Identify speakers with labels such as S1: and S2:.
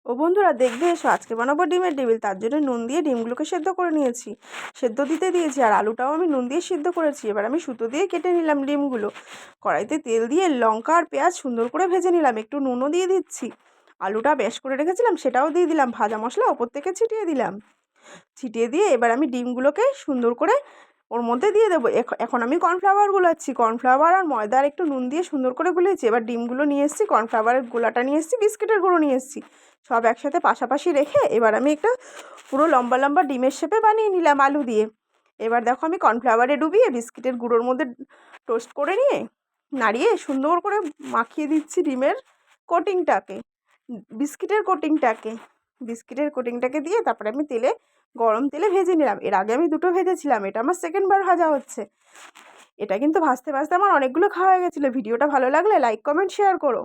S1: ও বন্ধুরা, দেখবে এসো, আজকে বানাবো ডিমের টেবিল। তার জন্য নুন দিয়ে ডিমগুলোকে সেদ্ধ করে নিয়েছি, সেদ্ধ দিতে দিয়েছি। আর আলুটাও আমি নুন দিয়ে সিদ্ধ করেছি। এবার আমি সুতো দিয়ে কেটে নিলাম ডিমগুলো। কড়াইতে তেল দিয়ে লঙ্কা আর পেঁয়াজ সুন্দর করে ভেজে নিলাম, একটু নুনও দিয়ে দিচ্ছি। আলুটা বেশ করে রেখেছিলাম সেটাও দিয়ে দিলাম, ভাজা মশলা ওপর থেকে ছিটিয়ে দিলাম। ছিটিয়ে দিয়ে এবার আমি ডিমগুলোকে সুন্দর করে ওর মধ্যে দিয়ে দেবো। এখন আমি কর্নফ্লাওয়ার গুলাচ্ছি, কর্নফ্লাওয়ার আর ময়দা আর একটু নুন দিয়ে সুন্দর করে গুলেছি। এবার ডিমগুলো নিয়ে এসেছি, কর্নফ্লাওয়ারের গোলাটা নিয়ে এসেছি, বিস্কিটের গুঁড়ো নিয়ে এসেছি, সব একসাথে পাশাপাশি রেখে এবার আমি একটা পুরো লম্বা লম্বা ডিমের শেপে বানিয়ে নিলাম আলু দিয়ে। এবার দেখো আমি কর্নফ্লাওয়ারে ডুবিয়ে বিস্কিটের গুঁড়োর মধ্যে টোস্ট করে নিয়ে নাড়িয়ে সুন্দর করে মাখিয়ে দিচ্ছি ডিমের কোটিংটাকে, বিস্কিটের কোটিংটাকে দিয়ে তারপরে আমি গরম তেলে ভেজে নিলাম। এর আগে আমি দুটো ভেজেছিলাম, এটা আমার সেকেন্ডবার ভাজা হচ্ছে। এটা কিন্তু ভাজতে ভাজতে আমার অনেকগুলো খাওয়া হয়ে গেছিলো। ভিডিওটা ভালো লাগলে লাইক কমেন্ট শেয়ার করো।